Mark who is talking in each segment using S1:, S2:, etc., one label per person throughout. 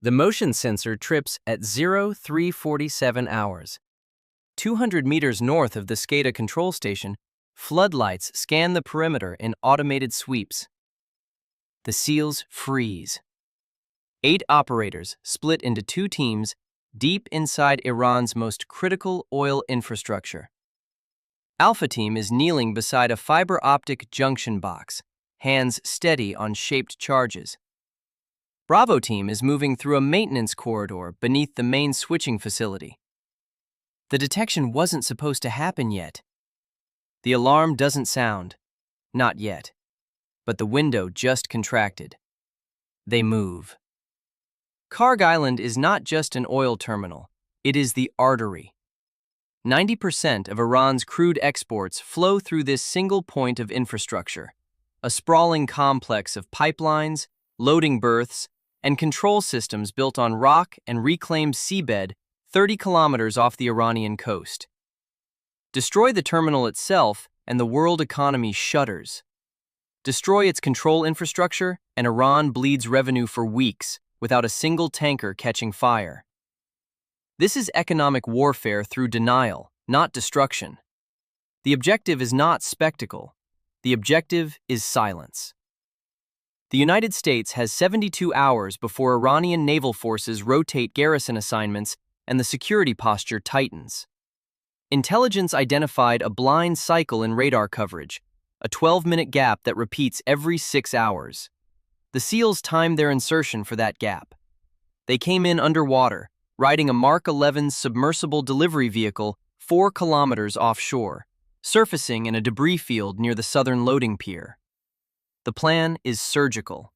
S1: The motion sensor trips at 0347 hours. 200 meters north of the SCADA control station, floodlights scan the perimeter in automated sweeps. The SEALs freeze. 8 operators split into 2 teams deep inside Iran's most critical oil infrastructure. Alpha Team is kneeling beside a fiber optic junction box, hands steady on shaped charges. Bravo Team is moving through a maintenance corridor beneath the main switching facility. The detection wasn't supposed to happen yet. The alarm doesn't sound. Not yet. But the window just contracted. They move. Kharg Island is not just an oil terminal. It is the artery. 90% of Iran's crude exports flow through this single point of infrastructure, a sprawling complex of pipelines, loading berths, and control systems built on rock and reclaimed seabed 30 kilometers off the Iranian coast. Destroy the terminal itself, and the world economy shudders. Destroy its control infrastructure, and Iran bleeds revenue for weeks without a single tanker catching fire. This is economic warfare through denial, not destruction. The objective is not spectacle. The objective is silence. The United States has 72 hours before Iranian naval forces rotate garrison assignments and the security posture tightens. Intelligence identified a blind cycle in radar coverage, a 12-minute gap that repeats every 6 hours. The SEALs timed their insertion for that gap. They came in underwater, riding a Mark 11 submersible delivery vehicle 4 kilometers offshore, surfacing in a debris field near the southern loading pier. The plan is surgical.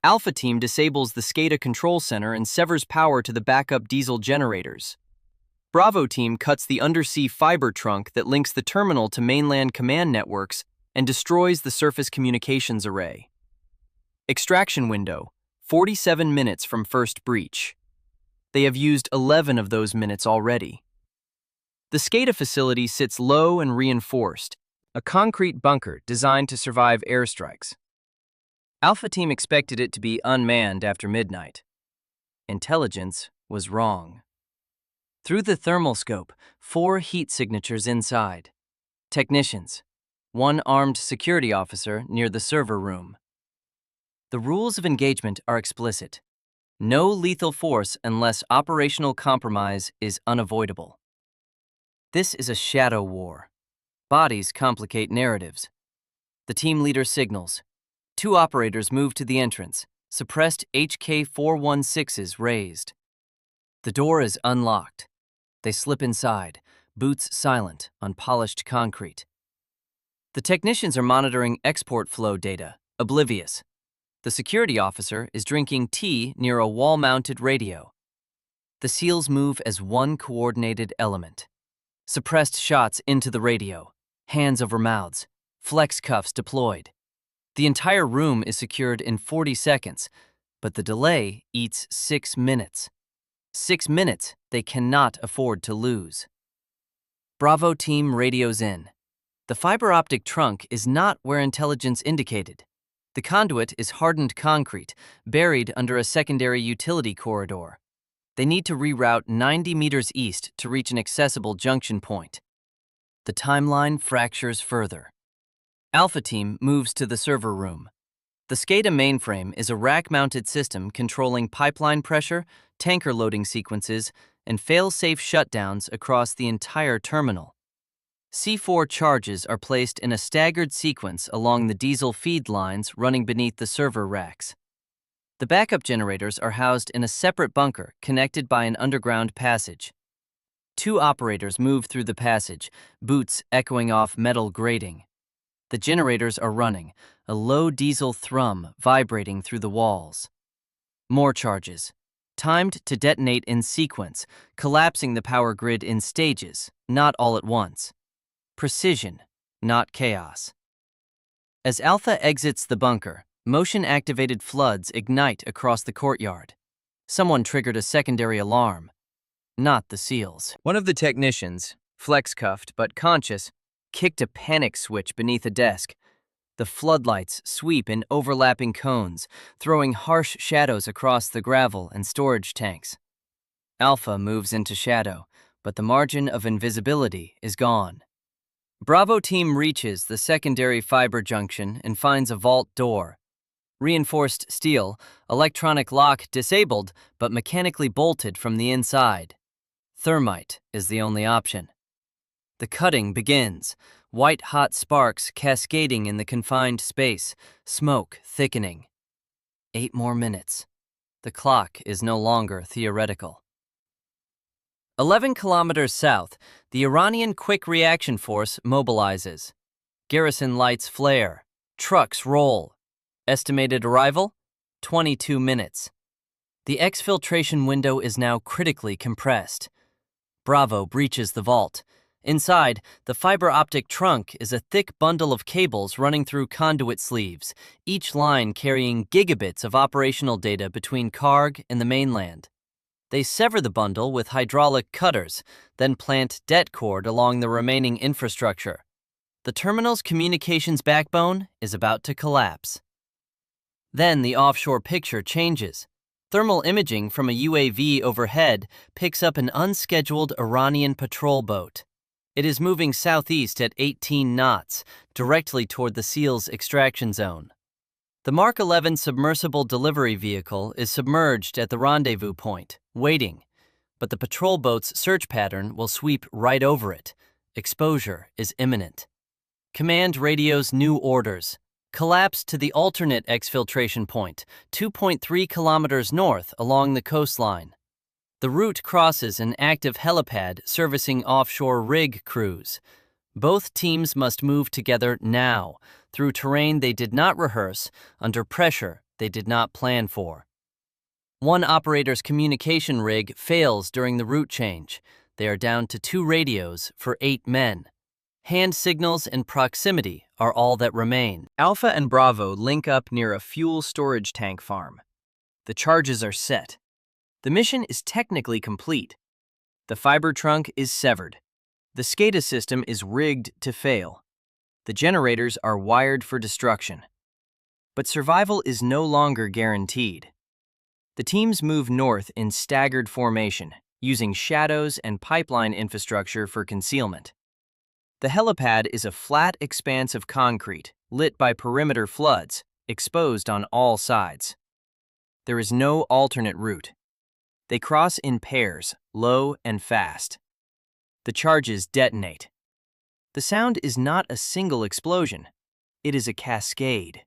S1: Alpha Team disables the SCADA control center and severs power to the backup diesel generators. Bravo Team cuts the undersea fiber trunk that links the terminal to mainland command networks and destroys the surface communications array. Extraction window, 47 minutes from first breach. They have used 11 of those minutes already. The SCADA facility sits low and reinforced, a concrete bunker designed to survive airstrikes. Alpha Team expected it to be unmanned after midnight. Intelligence was wrong. Through the thermal scope, 4 heat signatures inside. Technicians, 1 armed security officer near the server room. The rules of engagement are explicit. No lethal force unless operational compromise is unavoidable. This is a shadow war. Bodies complicate narratives. The team leader signals. 2 operators move to the entrance, suppressed HK-416s raised. The door is unlocked. They slip inside, boots silent on polished concrete. The technicians are monitoring export flow data, oblivious. The security officer is drinking tea near a wall-mounted radio. The SEALs move as one coordinated element. Suppressed shots into the radio, hands over mouths, flex cuffs deployed. The entire room is secured in 40 seconds, but the delay eats 6 minutes. 6 minutes they cannot afford to lose. Bravo Team radios in. The fiber optic trunk is not where intelligence indicated. The conduit is hardened concrete, buried under a secondary utility corridor. They need to reroute 90 meters east to reach an accessible junction point. The timeline fractures further. Alpha Team moves to the server room. The SCADA mainframe is a rack-mounted system controlling pipeline pressure, tanker loading sequences, and fail-safe shutdowns across the entire terminal. C4 charges are placed in a staggered sequence along the diesel feed lines running beneath the server racks. The backup generators are housed in a separate bunker connected by an underground passage. 2 operators move through the passage, boots echoing off metal grating. The generators are running, a low diesel thrum vibrating through the walls. More charges, timed to detonate in sequence, collapsing the power grid in stages, not all at once. Precision, not chaos. As Alpha exits the bunker, motion-activated floods ignite across the courtyard. Someone triggered a secondary alarm. Not the SEALs. One of the technicians, flex-cuffed but conscious, kicked a panic switch beneath a desk. The floodlights sweep in overlapping cones, throwing harsh shadows across the gravel and storage tanks. Alpha moves into shadow, but the margin of invisibility is gone. Bravo team reaches the secondary fiber junction and finds a vault door. Reinforced steel, electronic lock disabled, but mechanically bolted from the inside. Thermite is the only option. The cutting begins, white-hot sparks cascading in the confined space, smoke thickening. 8 more minutes. The clock is no longer theoretical. 11 kilometers south, the Iranian Quick Reaction Force mobilizes. Garrison lights flare. Trucks roll. Estimated arrival? 22 minutes. The exfiltration window is now critically compressed. Bravo breaches the vault. Inside, the fiber optic trunk is a thick bundle of cables running through conduit sleeves, each line carrying gigabits of operational data between Kharg and the mainland. They sever the bundle with hydraulic cutters, then plant det cord along the remaining infrastructure. The terminal's communications backbone is about to collapse. Then the offshore picture changes. Thermal imaging from a UAV overhead picks up an unscheduled Iranian patrol boat. It is moving southeast at 18 knots, directly toward the SEAL's extraction zone. The Mark 11 submersible delivery vehicle is submerged at the rendezvous point, waiting, but the patrol boat's search pattern will sweep right over it. Exposure is imminent. Command radios new orders. Collapse to the alternate exfiltration point, 2.3 kilometers north along the coastline. The route crosses an active helipad servicing offshore rig crews. Both teams must move together now, through terrain they did not rehearse, under pressure they did not plan for. One operator's communication rig fails during the route change. They are down to 2 radios for 8 men. Hand signals and proximity are all that remain. Alpha and Bravo link up near a fuel storage tank farm. The charges are set. The mission is technically complete. The fiber trunk is severed. The SCADA system is rigged to fail. The generators are wired for destruction. But survival is no longer guaranteed. The teams move north in staggered formation, using shadows and pipeline infrastructure for concealment. The helipad is a flat expanse of concrete, lit by perimeter floods, exposed on all sides. There is no alternate route. They cross in pairs, low and fast. The charges detonate. The sound is not a single explosion. It is a cascade.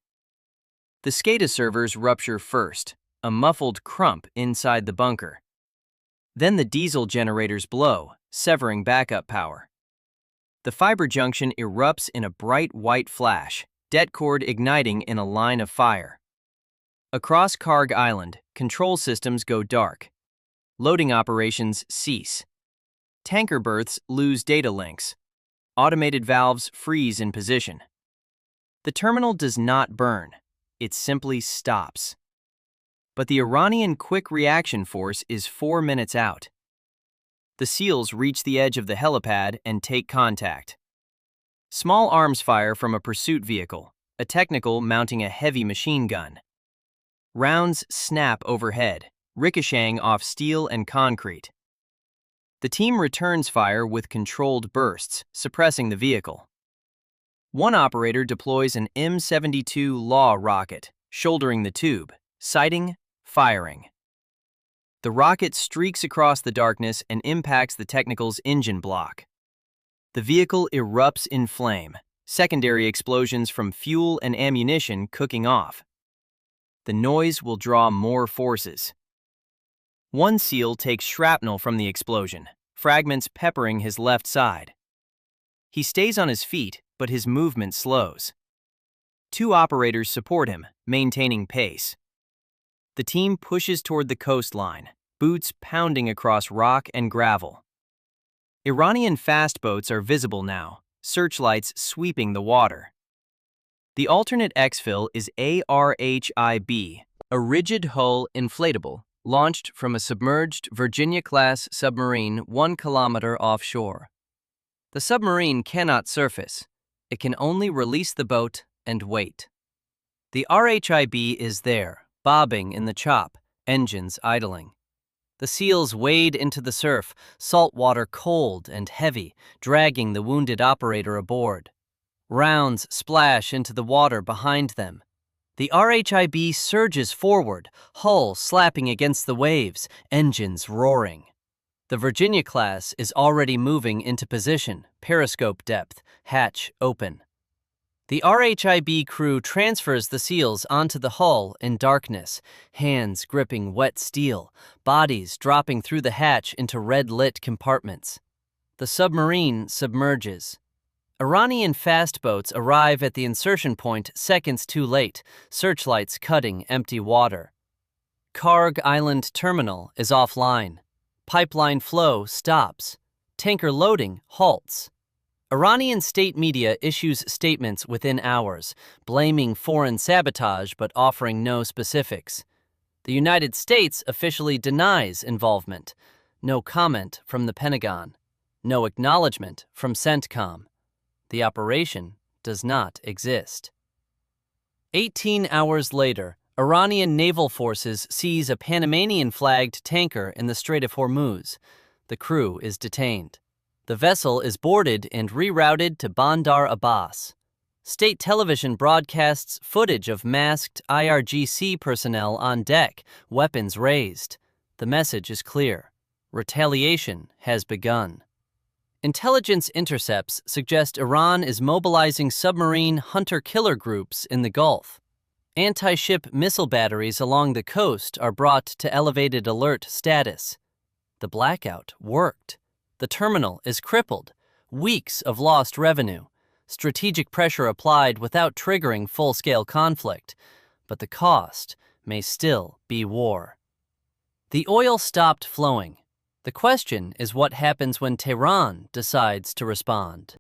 S1: The SCADA servers rupture first, a muffled crump inside the bunker. Then the diesel generators blow, severing backup power. The fiber junction erupts in a bright white flash, det cord igniting in a line of fire. Across Kharg Island, control systems go dark. Loading operations cease. Tanker berths lose data links. Automated valves freeze in position. The terminal does not burn. It simply stops. But the Iranian Quick Reaction Force is 4 minutes out. The SEALs reach the edge of the helipad and take contact. Small arms fire from a pursuit vehicle, a technical mounting a heavy machine gun. Rounds snap overhead, ricocheting off steel and concrete. The team returns fire with controlled bursts, suppressing the vehicle. One operator deploys an M72 Law rocket, shouldering the tube, sighting, firing. The rocket streaks across the darkness and impacts the technical's engine block. The vehicle erupts in flame, secondary explosions from fuel and ammunition cooking off. The noise will draw more forces. One SEAL takes shrapnel from the explosion, fragments peppering his left side. He stays on his feet, but his movement slows. 2 operators support him, maintaining pace. The team pushes toward the coastline, boots pounding across rock and gravel. Iranian fast boats are visible now, searchlights sweeping the water. The alternate exfil is ARHIB, a rigid-hull inflatable, launched from a submerged Virginia-class submarine 1 kilometer offshore. The submarine cannot surface. It can only release the boat, and wait. The RHIB is there, bobbing in the chop, engines idling. The seals wade into the surf, salt water cold and heavy, dragging the wounded operator aboard. Rounds splash into the water behind them. The RHIB surges forward, hull slapping against the waves, engines roaring. The Virginia-class is already moving into position, periscope depth, hatch open. The RHIB crew transfers the seals onto the hull in darkness, hands gripping wet steel, bodies dropping through the hatch into red-lit compartments. The submarine submerges. Iranian fast boats arrive at the insertion point seconds too late, searchlights cutting empty water. Kharg Island terminal is offline. Pipeline flow stops. Tanker loading halts. Iranian state media issues statements within hours, blaming foreign sabotage but offering no specifics. The United States officially denies involvement. No comment from the Pentagon. No acknowledgement from CENTCOM. The operation does not exist. 18 hours later, Iranian naval forces seize a Panamanian-flagged tanker in the Strait of Hormuz. The crew is detained. The vessel is boarded and rerouted to Bandar Abbas. State television broadcasts footage of masked IRGC personnel on deck, weapons raised. The message is clear. Retaliation has begun. Intelligence intercepts suggest Iran is mobilizing submarine hunter-killer groups in the Gulf. Anti-ship missile batteries along the coast are brought to elevated alert status. The blackout worked. The terminal is crippled. Weeks of lost revenue. Strategic pressure applied without triggering full-scale conflict. But the cost may still be war. The oil stopped flowing. The question is what happens when Tehran decides to respond.